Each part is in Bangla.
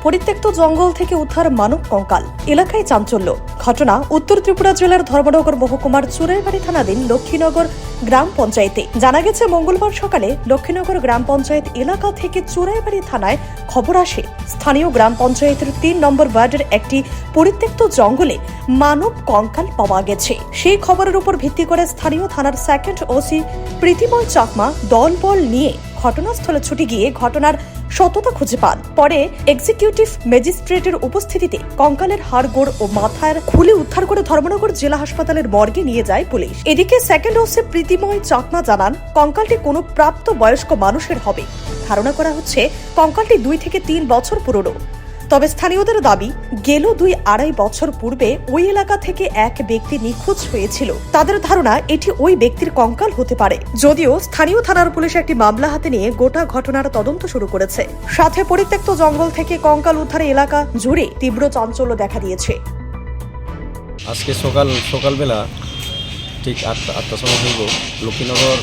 পরিত্যক্ত জঙ্গল থেকে উদ্ধার মানব কঙ্কাল, এলাকায় চাঞ্চল্য। ঘটনা উত্তর ত্রিপুরা জেলার ধর্মনগর মহকুমার চুরাইবাড়ি থানাধীন লক্ষ্মীনগর গ্রাম পঞ্চায়েতে। জানা গেছে, মঙ্গলবার সকালে লক্ষ্মীনগর গ্রাম পঞ্চায়েত এলাকা থেকে চুরাইবাড়ি থানায় খবর আসে, স্থানীয় গ্রাম পঞ্চায়েতের ৩ নম্বর ওয়ার্ডের একটি পরিত্যক্ত জঙ্গলে মানব কঙ্কাল পাওয়া গেছে। সেই খবরের উপর ভিত্তি করে স্থানীয় থানার সেকেন্ড ওসি প্রীতিময় চাকমা দলবল নিয়ে ঘটনাস্থলে ছুটে গিয়ে ঘটনার সত্যতা খুঁজে পান। পরে এক্সিকিউটিভ ম্যাজিস্ট্রেটের উপস্থিতিতে কঙ্কালের হাড়গোড় ও মাথার খুলে উদ্ধার করে ধর্মনগর জেলা হাসপাতালের মর্গে নিয়ে যায় পুলিশ। এদিকে সেকেন্ড ওসি প্রীতিময় চাকমা জানান, কঙ্কালটি কোনো প্রাপ্ত বয়স্ক মানুষের হবে। ধারণা করা হচ্ছে কঙ্কালটি 2 থেকে 3 বছর পুরনো। তবে স্থানীয়দের দাবি, গেল 2-2.5 বছর পূর্বে ওই এলাকা থেকে এক ব্যক্তি নিখোঁজ হয়েছিল। তাদের ধারণা এটি ওই ব্যক্তির কঙ্কাল হতে পারে। যদিও স্থানীয় থানার পুলিশ একটি মামলা হাতে নিয়ে গোটা ঘটনার তদন্ত শুরু করেছে। সাথে পরিত্যক্ত জঙ্গল থেকে কঙ্কাল উদ্ধারে এলাকা জুড়ে তীব্র চাঞ্চল্য দেখা দিয়েছে। আজকে সকালবেলা ঠিক 8টার সময় হইব, লক্ষ্মীনগর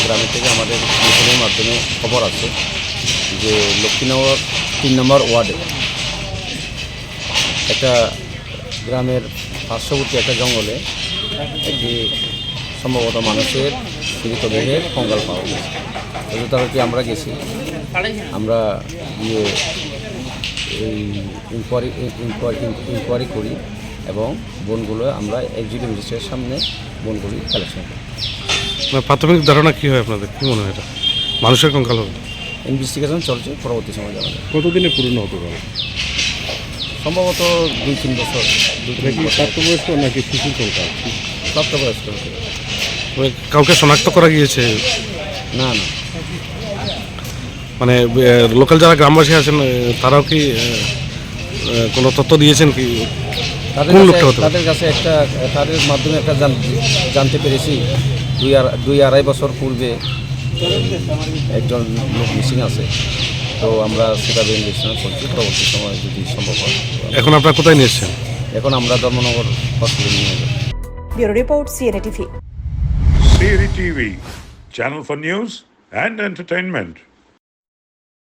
গ্রামের থেকে আমাদের টেলিফোনের মাধ্যমে খবর আছে যে লক্ষ্মীনগর 3 নম্বর ওয়ার্ডে একটা গ্রামের পার্শ্ববর্তী একটা জঙ্গলে একটি সম্ভবত মানুষের মৃতদেহের কঙ্কাল পাওয়া গেছে। যথারীতি আমরা গেছি, আমরা গিয়ে এই ইনকোয়ারি করি এবং বনগুলো আমরা এক্সিকিউটিভ ম্যাজিস্ট্রেটের সামনে বনগুলি কালেকশন করি। প্রাথমিক ধারণা কী হয় আপনাদের, কী মনে হয় এটা মানুষের কঙ্কাল হবে? ইনভেস্টিগেশন চলছে, পরবর্তী সময় জানা যাবে। কতদিনে পুরনো হতে পারে? সম্ভবত 2-3 বছর। প্রাপ্তবয়স্ক নাকি শিশু কঙ্কাল? প্রাপ্তবয়স্ক হতে পারে। কাউকে শনাক্ত করা গিয়েছে? না, মানে লোকাল যারা গ্রামবাসী আছেন তারাও কি কোনো তথ্য দিয়েছেন কি তাদের কাছে তাদের মাধ্যমে একটা জানতে পেরেছি 2-2.5 বছর পূর্বে একজন লোক মিসিং আছে। তো আমরা সেটা ইনভেস্টিগেশন করছি, পরবর্তী সময় যদি সম্ভব হয়। এখন আপনারা কোথায় নিয়ে এসছেন? এখন আমরা ধর্মনগর হসপিটালে নিয়ে যাব। Bureau report, CNA TV. CNA TV, channel for news and entertainment.